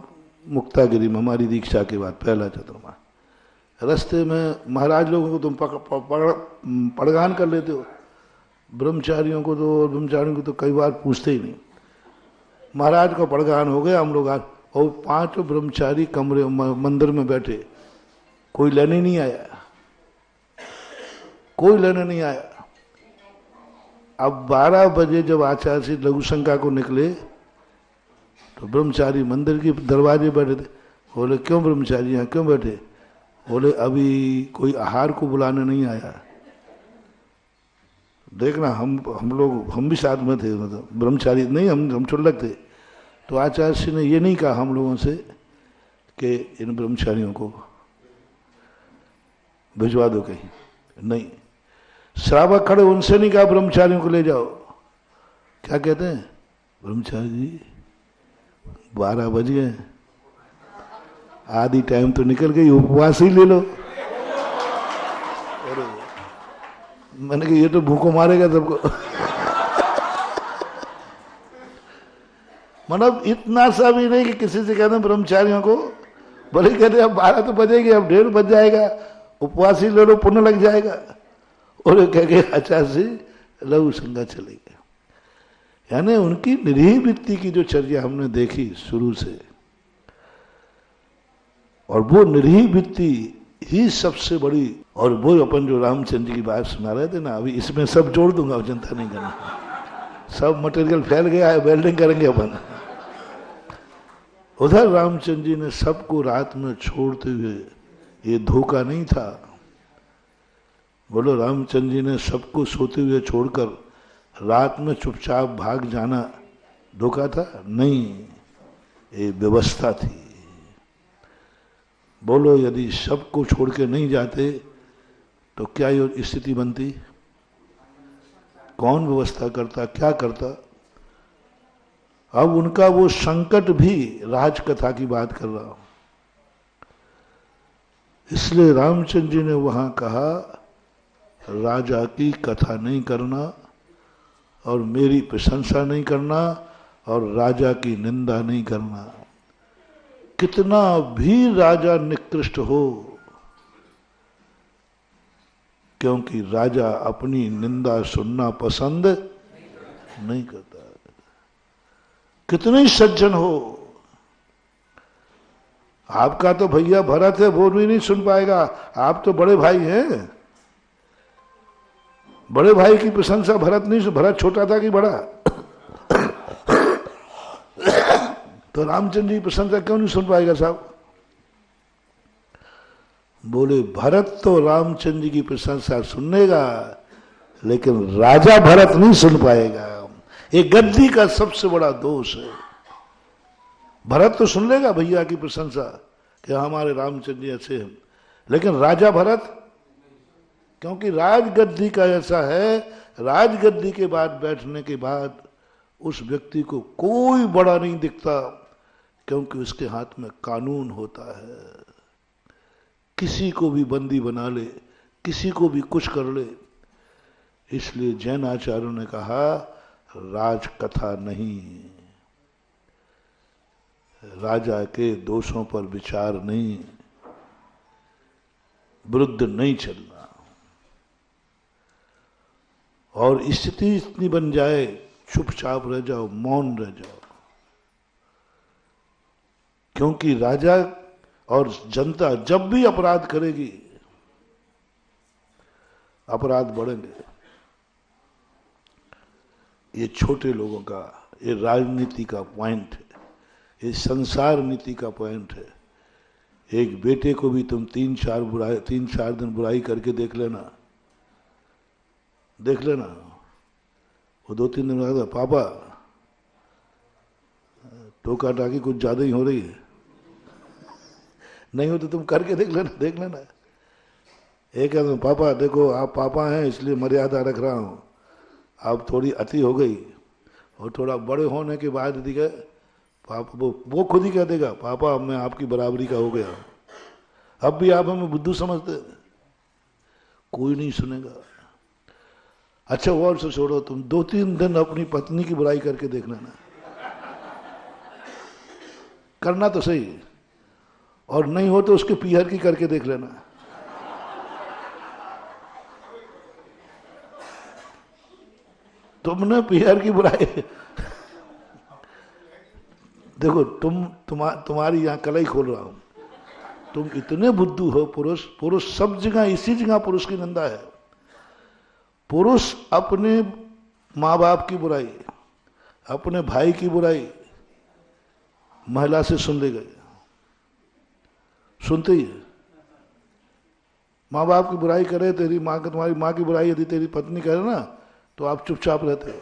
मुक्तागिरी में, हमारी दीक्षा के बाद पहला चतुर्मास। रास्ते में महाराज लोगों को तुम पड़गान कर लेते हो, ब्रह्मचारियों को तो, ब्रह्मचारियों को तो कई बार पूछते ही नहीं। महाराज का पड़गान हो गया, हम लोग आज, और 5 ब्रह्मचारी कमरे मंदिर में बैठे, कोई लेने नहीं आया, कोई लेने नहीं आया। अब 12 बजे जब आचार्य श्री लघु शंका को निकले तो ब्रह्मचारी मंदिर के दरवाजे बैठे थे। बोले क्यों ब्रह्मचारी यहाँ क्यों बैठे? बोले अभी कोई आहार को बुलाने नहीं आया। देखना हम भी साथ में थे, मतलब ब्रह्मचारी नहीं, हम चुल्लक थे। तो आचार्य श्री ने ये नहीं कहा हम लोगों से कि इन ब्रह्मचारियों को भिजवा दो कहीं, नहीं। श्रावक खड़े, उनसे नहीं कहा ब्रह्मचारियों को ले जाओ। क्या कहते हैं? ब्रह्मचारी जी 12 बज गए, आधी टाइम तो निकल गई, उपवास ही ले लो। मैंने कहा ये तो भूखों मारेगा सबको। मतलब इतना सा भी नहीं कि किसी से कहते ब्रह्मचारियों को, भले कहते अब 12 तो बजेगी, अब 1:30 बज जाएगा, उपवास ही ले लो, पुण्य लग जाएगा। और कह के आचार्य से लघु शंका चले गए। यानी उनकी निरीह वृत्ति की जो चर्या हमने देखी शुरू से, और वो निरीह वृत्ति ही सबसे बड़ी। और वो अपन जो रामचंद्र जी की बात सुना रहे थे ना, अभी इसमें सब जोड़ दूंगा, चिंता नहीं करना, सब मटेरियल फैल गया है, वेल्डिंग करेंगे अपन। उधर रामचंद्र जी ने सबको रात में छोड़ते हुए, ये धोखा नहीं था। बोलो रामचंद्र जी ने सबको सोते हुए छोड़कर रात में चुपचाप भाग जाना धोखा था? नहीं, ये व्यवस्था थी। बोलो यदि सबको छोड़ के नहीं जाते तो क्या ये स्थिति बनती? कौन व्यवस्था करता, क्या करता? अब उनका वो संकट भी राजकथा की बात कर रहा हूं, इसलिए रामचंद्र जी ने वहां कहा राजा की कथा नहीं करना और मेरी प्रशंसा नहीं करना और राजा की निंदा नहीं करना। कितना भी राजा निकृष्ट हो, क्योंकि राजा अपनी निंदा सुनना पसंद नहीं करता। कितने सज्जन हो, आपका तो भैया भरत है, वो भी नहीं सुन पाएगा। आप तो बड़े भाई हैं, बड़े भाई की प्रशंसा भरत नहीं, भरत छोटा था कि बड़ा? तो रामचंद्र जी की प्रशंसा क्यों नहीं सुन पाएगा साहब? बोले भरत तो रामचंद्र जी की प्रशंसा सुनेगा, लेकिन राजा भरत नहीं सुन पाएगा। ये गद्दी का सबसे बड़ा दोष है। भरत तो सुन लेगा भैया की प्रशंसा कि हमारे रामचंद्र जी अच्छे हैं, लेकिन राजा भरत, क्योंकि राजगद्दी का ऐसा है, राजगद्दी के बाद बैठने के बाद उस व्यक्ति को कोई बड़ा नहीं दिखता, क्योंकि उसके हाथ में कानून होता है। किसी को भी बंदी बना ले, किसी को भी कुछ कर ले। इसलिए जैन आचार्यों ने कहा राजकथा नहीं, राजा के दोषों पर विचार नहीं, विरुद्ध नहीं चलना। और स्थिति इतनी बन जाए चुपचाप रह जाओ, मौन रह जाओ, क्योंकि राजा और जनता जब भी अपराध करेगी, अपराध बढ़ेंगे। ये छोटे लोगों का, ये राजनीति का पॉइंट है, ये संसार नीति का पॉइंट है। एक बेटे को भी तुम 3-4 दिन बुराई करके देख लेना, देख लेना, वो 2-3 दिन बाद पापा टोका टाकी कुछ ज्यादा ही हो रही है, नहीं हो तो तुम करके देख लेना, देख लेना। एक है पापा देखो आप पापा हैं इसलिए मर्यादा रख रहा हूं, अब थोड़ी अति हो गई, और थोड़ा बड़े होने के बाद पापा वो खुद ही कह देगा पापा मैं आपकी बराबरी का हो गया, अब भी आप हमें बुद्धू समझते हैं? कोई नहीं सुनेगा। अच्छा वो और से छोड़ो, तुम 2-3 दिन अपनी पत्नी की बुराई करके देखना ना, करना तो सही, और नहीं हो तो उसके पीहर की करके देख लेना। तुमने पीहर की बुराई देखो, तुम्हारी यहां कलाई खोल रहा हूं, तुम इतने बुद्धू हो। पुरुष सब जगह, इसी जगह पुरुष की निंदा है। पुरुष अपने माँ बाप की बुराई, अपने भाई की बुराई महिला से सुन लेगा, सुनते ही है। माँ बाप की बुराई करे, तेरी माँ की, तुम्हारी माँ की बुराई यदि तेरी पत्नी करे ना, तो आप चुपचाप रहते हो।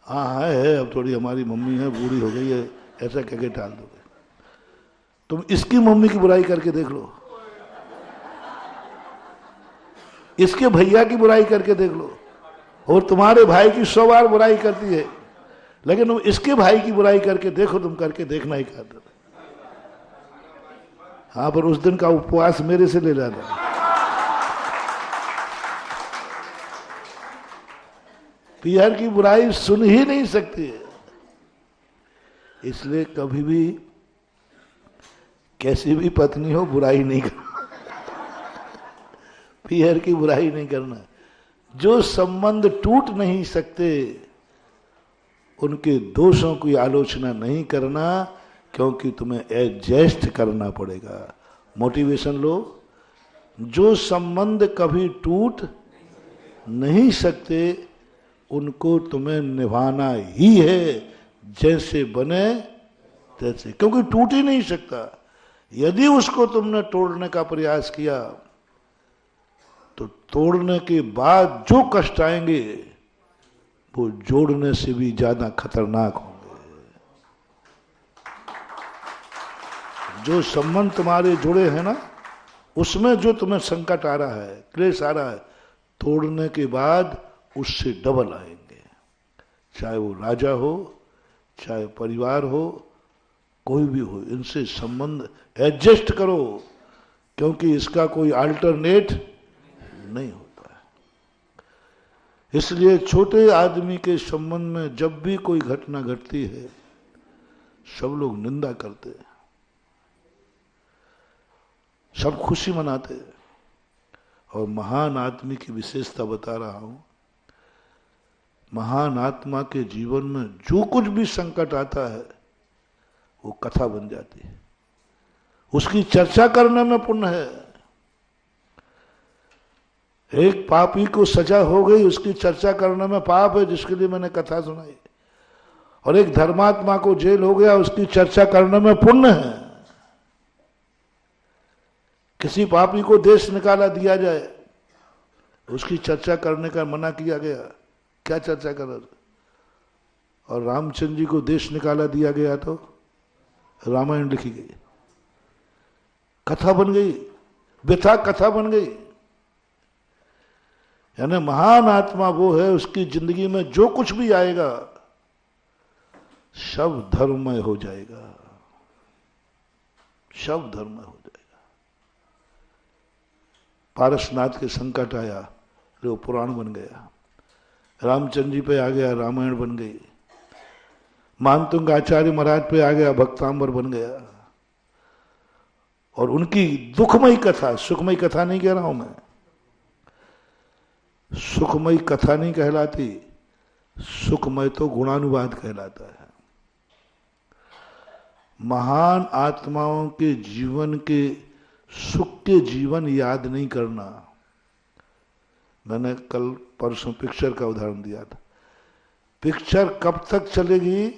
हाँ है, अब थोड़ी हमारी मम्मी है, बूढ़ी हो गई है, ऐसा कह के टाल दोगे। तुम इसकी मम्मी की बुराई करके देख लो, इसके भैया की बुराई करके देख लो, और तुम्हारे भाई की 100 बार बुराई करती है, लेकिन तुम इसके भाई की बुराई करके देखो, तुम करके देखना ही कर। हाँ, पर उस दिन का उपवास मेरे से ले लेना। पीहर की बुराई सुन ही नहीं सकती है, इसलिए कभी भी कैसी भी पत्नी हो बुराई नहीं करना, पीहर की बुराई नहीं करना। जो संबंध टूट नहीं सकते उनके दोषों की आलोचना नहीं करना, क्योंकि तुम्हें एडजस्ट करना पड़ेगा। मोटिवेशन लो, जो संबंध कभी टूट नहीं सकते उनको तुम्हें निभाना ही है, जैसे बने तैसे, क्योंकि टूट ही नहीं सकता। यदि उसको तुमने तोड़ने का प्रयास किया तो तोड़ने के बाद जो कष्ट आएंगे वो जोड़ने से भी ज्यादा खतरनाक होंगे। जो संबंध तुम्हारे जुड़े हैं ना, उसमें जो तुम्हें संकट आ रहा है, क्लेश आ रहा है, तोड़ने के बाद उससे डबल आएंगे। चाहे वो राजा हो, चाहे परिवार हो, कोई भी हो, इनसे संबंध एडजस्ट करो, क्योंकि इसका कोई अल्टरनेट नहीं होता है। इसलिए छोटे आदमी के संबंध में जब भी कोई घटना घटती है, सब लोग निंदा करते हैं, सब खुशी मनाते हैं। और महान आदमी की विशेषता बता रहा हूं, महान आत्मा के जीवन में जो कुछ भी संकट आता है वो कथा बन जाती है, उसकी चर्चा करने में पुण्य है। एक पापी को सजा हो गई, उसकी चर्चा करने में पाप है, जिसके लिए मैंने कथा सुनाई। और एक धर्मात्मा को जेल हो गया, उसकी चर्चा करने में पुण्य है। किसी पापी को देश निकाला दिया जाए, उसकी चर्चा करने का मना किया गया, क्या चर्चा कर। और रामचंद्र जी को देश निकाला दिया गया तो रामायण लिखी गई, कथा बन गई, व्यथा कथा बन गई। यानी महान आत्मा वो है, उसकी जिंदगी में जो कुछ भी आएगा सब धर्ममय हो जाएगा, सब धर्ममय हो जाएगा। पारसनाथ के संकट आया, वो पुराण बन गया। रामचंद्र जी पे आ गया, रामायण बन गई। मानतुंग आचार्य महाराज पे आ गया, भक्तांबर बन गया। और उनकी दुखमयी कथा, सुखमयी कथा नहीं कह रहा हूं मैं, सुखमयी कथा नहीं कहलाती, सुखमय तो गुणानुवाद कहलाता है। महान आत्माओं के जीवन के सुख के जीवन याद नहीं करना। मैंने कल परसों पिक्चर का उदाहरण दिया था। पिक्चर कब तक चलेगी?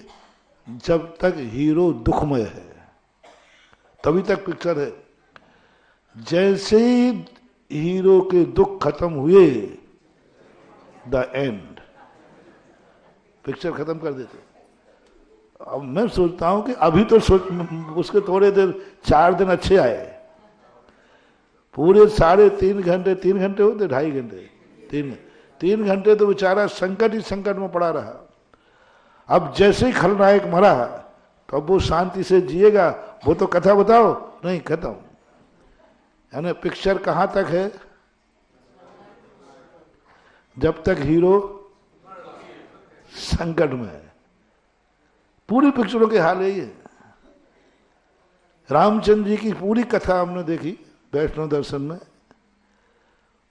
जब तक हीरो दुखमय है, तभी तक पिक्चर है। जैसे ही हीरो के दुख खत्म हुए, द एंड, पिक्चर खत्म कर देते। अब मैं सोचता हूं कि अभी तो उसके थोड़े देर 4 दिन अच्छे आए, पूरे 3.5 घंटे, 3 घंटे होते, 2.5 घंटे, 3 घंटे तो बेचारा संकट ही संकट में पड़ा रहा। अब जैसे ही खलनायक मरा, तो अब वो शांति से जिएगा? वो तो कथा बताओ, नहीं, खत्म। यानी पिक्चर कहां तक है? जब तक हीरो संकट में है। पूरी पिक्चरों के हाल यही है। रामचंद्र जी की पूरी कथा हमने देखी वैष्णव दर्शन में,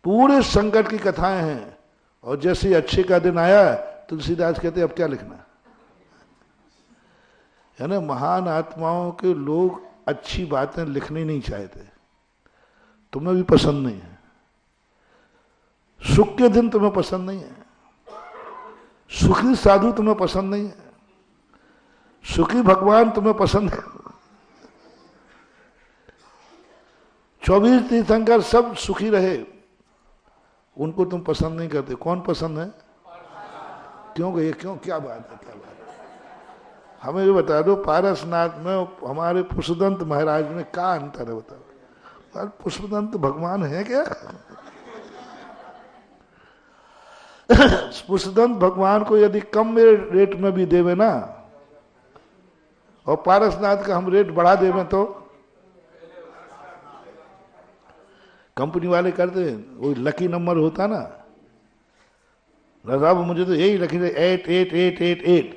पूरे संकट की कथाएं हैं। और जैसे ही अच्छे का दिन आया, तुलसीदास कहते अब क्या लिखना। यानी महान आत्माओं के लोग अच्छी बातें लिखनी नहीं चाहते। तुम्हें भी पसंद नहीं है, सुख के दिन तुम्हें पसंद नहीं है, सुखी साधु तुम्हें पसंद नहीं है, सुखी भगवान तुम्हें पसंद है। 24 तीर्थंकर सब सुखी रहे, उनको तुम पसंद नहीं करते। कौन पसंद है? क्यों गए? क्यों? क्या बात है, क्या बात है? हमें ये बता दो, पारसनाथ में हमारे पुष्पदंत महाराज में क्या अंतर है बताओ? पुष्पदंत भगवान है क्या? पुष्पदंत भगवान को यदि कम रेट में भी देवे ना, और पारसनाथ का हम रेट बढ़ा देवे, तो कंपनी वाले करते हैं, वो लकी नंबर होता ना, साहब मुझे तो यही लकी 8888,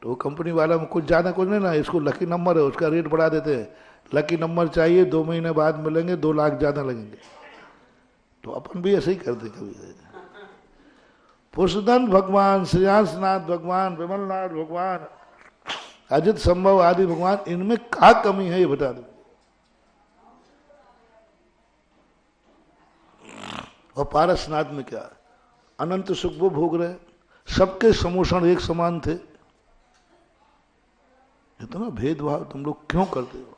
तो कंपनी वाला कुछ ज्यादा कुछ नहीं ना, इसको लकी नंबर है, उसका रेट बढ़ा देते हैं। लकी नंबर चाहिए, 2 महीने बाद मिलेंगे, 2 लाख ज्यादा लगेंगे। तो अपन भी ऐसे ही करते कभी। पुष्पदंत भगवान, श्रेयांसनाथ भगवान, विमलनाथ भगवान, अजित संभव आदि भगवान, इनमें क्या कमी है ये बता दो। और पारसनाथ में क्या? अनंत सुख वो भोग रहे, सबके समोषण एक समान थे। इतना भेदभाव तुम लोग क्यों करते हो?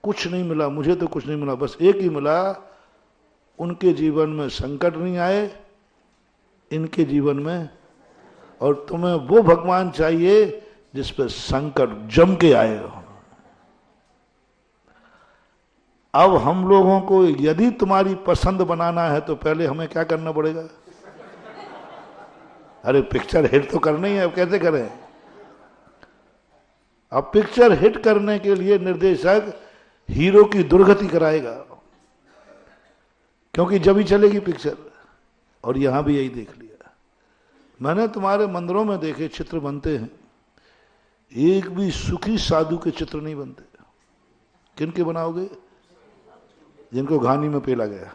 कुछ नहीं मिला, मुझे तो कुछ नहीं मिला, बस एक ही मिला, उनके जीवन में संकट नहीं आए, इनके जीवन में। और तुम्हें वो भगवान चाहिए जिस पर संकट जम के आए हो। अब हम लोगों को यदि तुम्हारी पसंद बनाना है तो पहले हमें क्या करना पड़ेगा? अरे पिक्चर हिट तो करनी है, अब कैसे करें? अब पिक्चर हिट करने के लिए निर्देशक हीरो की दुर्गति कराएगा, क्योंकि जब ही चलेगी पिक्चर। और यहां भी यही देख लिया मैंने, तुम्हारे मंदिरों में देखे चित्र बनते हैं, एक भी सुखी साधु के चित्र नहीं बनते। किनके बनाओगे? जिनको घानी में पेला गया,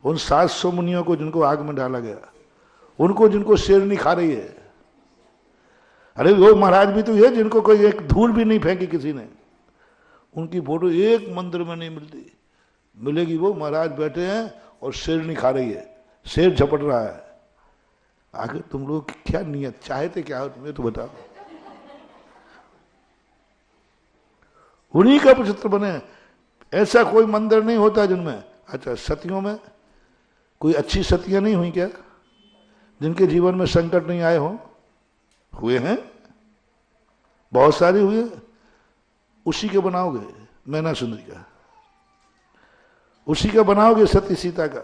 उन 700 मुनियों को जिनको आग में डाला गया, उनको जिनको शेरनी खा रही है। अरे वो महाराज भी तो है जिनको कोई एक धूल भी नहीं फेंकी किसी ने, उनकी फोटो एक मंदिर में नहीं मिलती। मिलेगी वो महाराज बैठे हैं और शेरनी खा रही है, शेर झपट रहा है। आखिर तुम लोग क्या नियत चाहते, क्या हो तुम्हें तो बताओ। उन्हीं का चित्र बने। ऐसा कोई मंदिर नहीं होता जिनमें, अच्छा सतियों में कोई अच्छी सतियां नहीं हुई क्या, जिनके जीवन में संकट नहीं आए हो? हुए हैं, बहुत सारी हुए। उसी के बनाओगे मैना सुंदरी का, उसी का बनाओगे सती सीता का।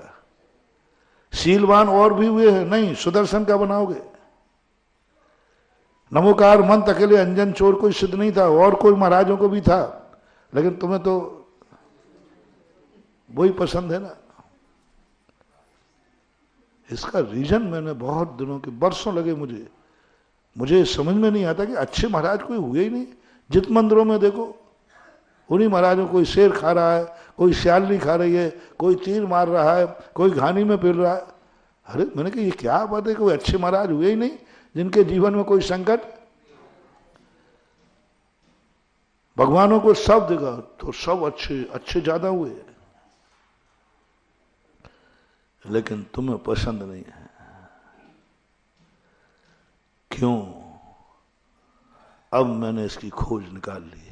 शीलवान और भी हुए हैं, नहीं सुदर्शन का बनाओगे। नमोकार मंत्र अकेले अंजन चोर कोई सिद्ध नहीं था, और कोई महाराजों को भी था, लेकिन तुम्हें तो वही पसंद है ना। इसका रीजन मैंने बहुत दिनों के, बरसों लगे मुझे समझ में नहीं आता कि अच्छे महाराज कोई हुए ही नहीं। जित मंदिरों में देखो उन्हीं महाराजों, कोई शेर खा रहा है, कोई श्यालनी खा रही है, कोई तीर मार रहा है, कोई घानी में फिर रहा है। अरे मैंने कहा ये क्या बात है, कोई अच्छे महाराज हुए ही नहीं जिनके जीवन में कोई संकट। भगवानों को सब देखा तो सब अच्छे ज्यादा हुए, लेकिन तुम्हें पसंद नहीं है। क्यों? अब मैंने इसकी खोज निकाल ली।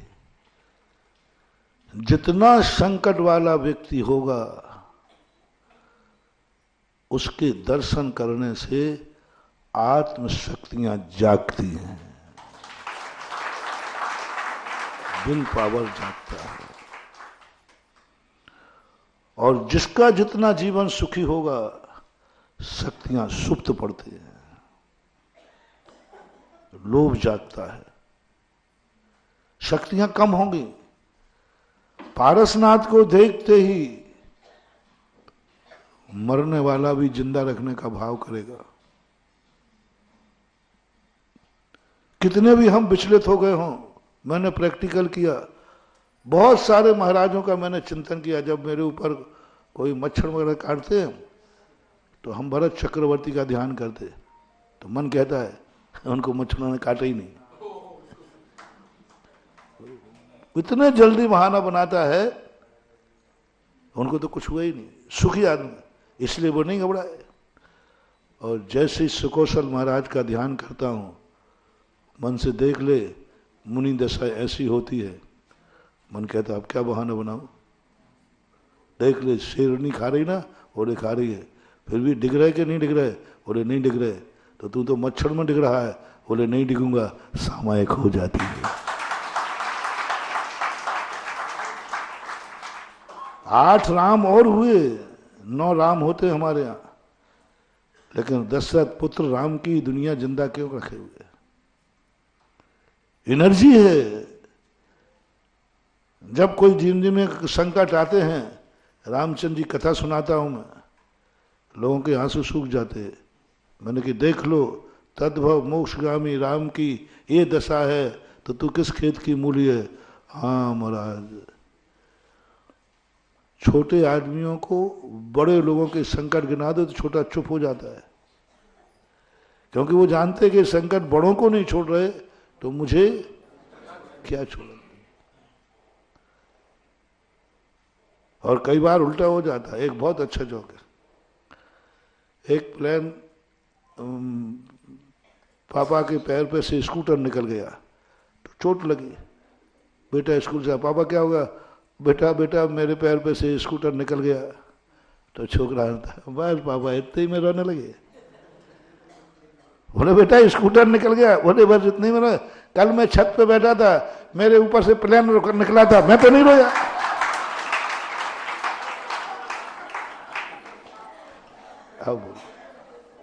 जितना संकट वाला व्यक्ति होगा, उसके दर्शन करने से आत्म शक्तियां जागती हैं, विल पावर जागता है। और जिसका जितना जीवन सुखी होगा, शक्तियां सुप्त पड़ती हैं, लोभ जागता है, शक्तियां कम होंगी। पारसनाथ को देखते ही मरने वाला भी जिंदा रखने का भाव करेगा। कितने भी हम विचलित हो गए हों, मैंने प्रैक्टिकल किया, बहुत सारे महाराजों का मैंने चिंतन किया। जब मेरे ऊपर कोई मच्छर वगैरह काटते हैं तो हम भरत चक्रवर्ती का ध्यान करते, तो मन कहता है उनको मच्छरों ने काटा ही नहीं। इतने जल्दी बहाना बनाता है, उनको तो कुछ हुआ ही नहीं, सुखी आदमी, इसलिए वो नहीं घबराए। और जैसे सुकौशल महाराज का ध्यान करता हूं, मन से देख ले मुनि दशा ऐसी होती है, मन कहता अब क्या बहाना बनाऊं। देख ले शेरनी खा रही ना, बोले खा रही है, फिर भी डिग रहे कि नहीं डिग रहे, बोले नहीं डिग रहे। तो तू तो मच्छर में डिग रहा है, बोले नहीं डिगूंगा, सामायिक हो जाती है। 8 राम और हुए, 9 राम होते हमारे यहाँ, लेकिन दशरथ पुत्र राम की दुनिया जिंदा क्यों रखे हुए? एनर्जी है। जब कोई जिंदगी में संकट आते हैं, रामचंद्र जी कथा सुनाता हूं मैं, लोगों के आंसू सूख जाते हैं। मैंने कि देख लो तद्भव मोक्षगामी राम की ये दशा है, तो तू किस खेत की मूली है? हाँ महाराज, छोटे आदमियों को बड़े लोगों के संकट गिना दो तो छोटा चुप हो जाता है, क्योंकि वो जानते कि संकट बड़ों को नहीं छोड़ रहे तो मुझे क्या छोड़। और कई बार उल्टा हो जाता है। एक बहुत अच्छा जोक है। एक प्लेन पापा के पैर पे से स्कूटर निकल गया तो चोट लगी। बेटा स्कूल से, पापा क्या होगा? बेटा बेटा मेरे पैर पे से स्कूटर निकल गया। तो छोकरा था, बस पापा इतने ही में रोने लगे। बोले बेटा स्कूटर निकल गया? बोले बस इतने ही में। कल मैं छत पे बैठा था, मेरे ऊपर से प्लेन निकला था, मैं तो नहीं रोया। अब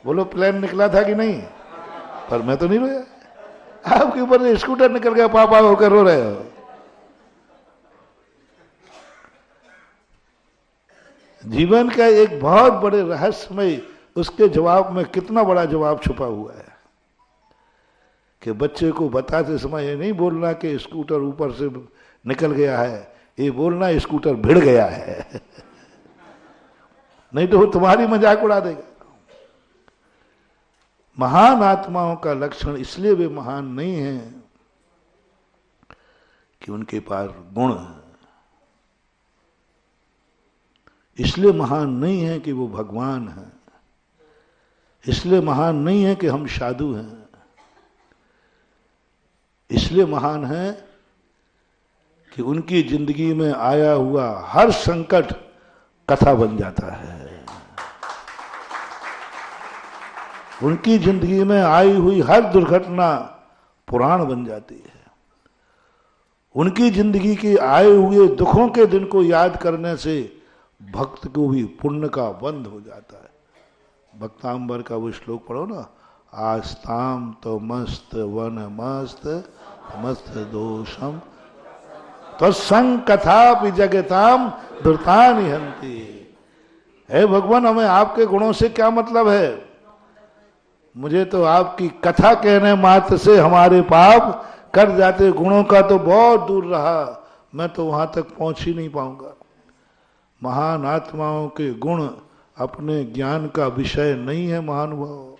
बोलो प्लेन निकला था कि नहीं, पर मैं तो नहीं रोया। आपके ऊपर से स्कूटर निकल गया, पापा होकर रो रहे हो। जीवन का एक बहुत बड़े रहस्यमय, उसके जवाब में कितना बड़ा जवाब छुपा हुआ है कि बच्चे को बताते समय ये नहीं बोलना कि स्कूटर ऊपर से निकल गया है, ये बोलना स्कूटर भिड़ गया है। नहीं तो वो तुम्हारी मजाक उड़ा देगा। महान आत्माओं का लक्षण इसलिए वे महान नहीं हैं कि उनके पास गुण है, इसलिए महान नहीं है कि वो भगवान है, इसलिए महान नहीं है कि हम साधु हैं, इसलिए महान है कि उनकी जिंदगी में आया हुआ हर संकट कथा बन जाता है। उनकी जिंदगी में आई हुई हर दुर्घटना पुराण बन जाती है। उनकी जिंदगी के आए हुए दुखों के दिन को याद करने से भक्त को भी पुण्य का बंध हो जाता है। भक्तांबर का वो श्लोक पढ़ो ना, आस्ताम तो मस्त वन मस्त मस्त दोषम तत्संग कथा जगताम दुर्तानि हंति। हे भगवान, हमें आपके गुणों से क्या मतलब है? मुझे तो आपकी कथा कहने मात्र से हमारे पाप कर जाते, गुणों का तो बहुत दूर रहा, मैं तो वहां तक पहुंच ही नहीं पाऊंगा। महान आत्माओं के गुण अपने ज्ञान का विषय नहीं है महानुभाव।